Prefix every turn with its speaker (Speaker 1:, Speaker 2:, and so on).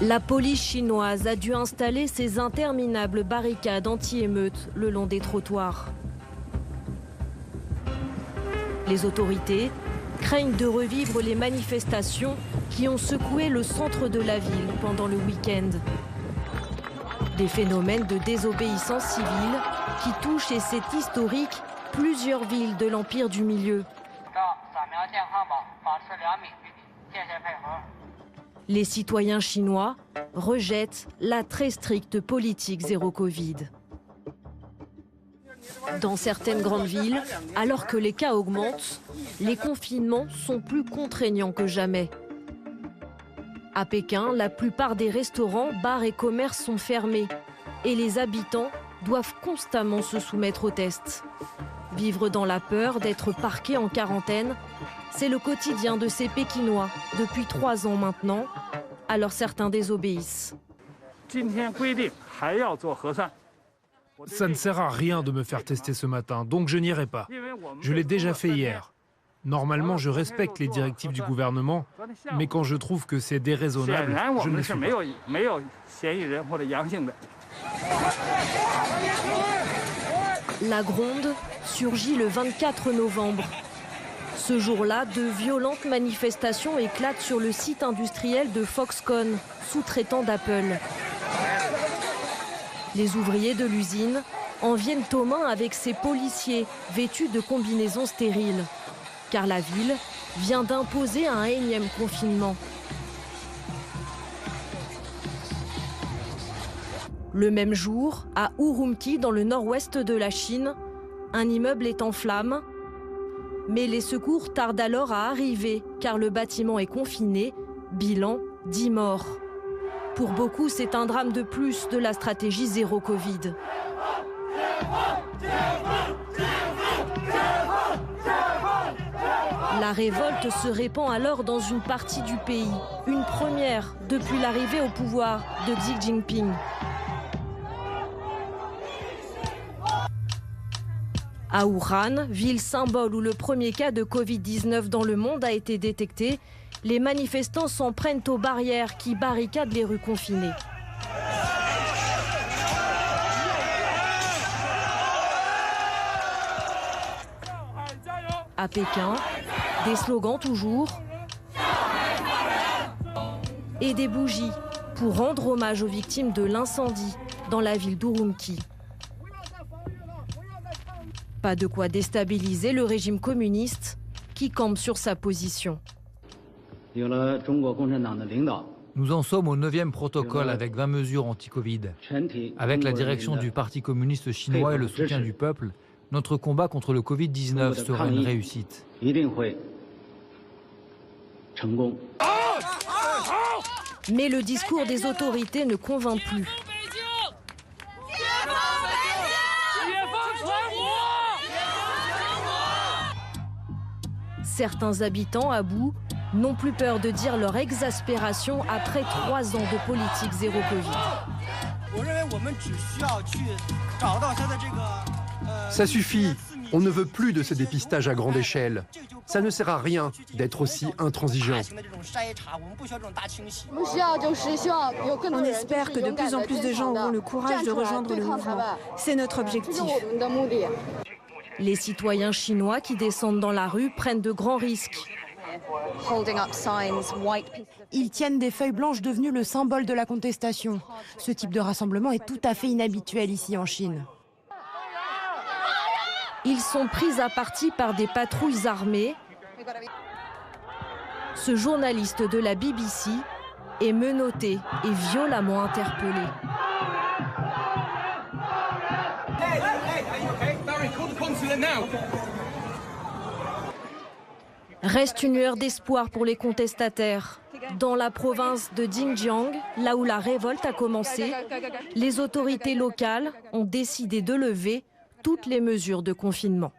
Speaker 1: La police chinoise a dû installer ses interminables barricades anti-émeutes le long des trottoirs. Les autorités craignent de revivre les manifestations qui ont secoué le centre de la ville pendant le week-end. Des phénomènes de désobéissance civile qui touchent, et c'est historique, plusieurs villes de l'Empire du Milieu. Les citoyens chinois rejettent la très stricte politique zéro Covid. Dans certaines grandes villes, alors que les cas augmentent, les confinements sont plus contraignants que jamais. À Pékin, la plupart des restaurants, bars et commerces sont fermés et les habitants doivent constamment se soumettre aux tests. Vivre dans la peur d'être parqués en quarantaine, c'est le quotidien de ces Pékinois depuis 3 ans maintenant, alors certains désobéissent.
Speaker 2: Ça ne sert à rien de me faire tester ce matin, donc je n'irai pas. Je l'ai déjà fait hier. Normalement, je respecte les directives du gouvernement, mais quand je trouve que c'est déraisonnable, je ne le suis pas.
Speaker 1: La gronde surgit le 24 novembre. Ce jour-là, de violentes manifestations éclatent sur le site industriel de Foxconn, sous-traitant d'Apple. Les ouvriers de l'usine en viennent aux mains avec ces policiers vêtus de combinaisons stériles. Car la ville vient d'imposer un énième confinement. Le même jour, à Urumqi, dans le nord-ouest de la Chine, un immeuble est en flammes. Mais les secours tardent alors à arriver, car le bâtiment est confiné. Bilan, 10 morts. Pour beaucoup, c'est un drame de plus de la stratégie zéro Covid. La révolte se répand alors dans une partie du pays, une première depuis l'arrivée au pouvoir de Xi Jinping. À Wuhan, ville symbole où le premier cas de Covid-19 dans le monde a été détecté, les manifestants s'en prennent aux barrières qui barricadent les rues confinées. À Pékin, des slogans toujours et des bougies pour rendre hommage aux victimes de l'incendie dans la ville d'Urumqi. Pas de quoi déstabiliser le régime communiste qui campe sur sa position.
Speaker 3: Nous en sommes au 9e protocole avec 20 mesures anti-Covid. Avec la direction du Parti communiste chinois et le soutien du peuple, notre combat contre le Covid-19 sera une réussite.
Speaker 1: Mais le discours des autorités ne convainc plus. Certains habitants à bout n'ont plus peur de dire leur exaspération après 3 ans de politique zéro Covid.
Speaker 4: Ça suffit, on ne veut plus de ce dépistage à grande échelle. Ça ne sert à rien d'être aussi intransigeant.
Speaker 5: On espère que de plus en plus de gens auront le courage de rejoindre le mouvement. C'est notre objectif.
Speaker 1: Les citoyens chinois qui descendent dans la rue prennent de grands risques.
Speaker 5: Ils tiennent des feuilles blanches devenues le symbole de la contestation. Ce type de rassemblement est tout à fait inhabituel ici en Chine.
Speaker 1: Ils sont pris à partie par des patrouilles armées. Ce journaliste de la BBC est menotté et violemment interpellé. Reste une lueur d'espoir pour les contestataires. Dans la province de Xinjiang, là où la révolte a commencé, les autorités locales ont décidé de lever toutes les mesures de confinement.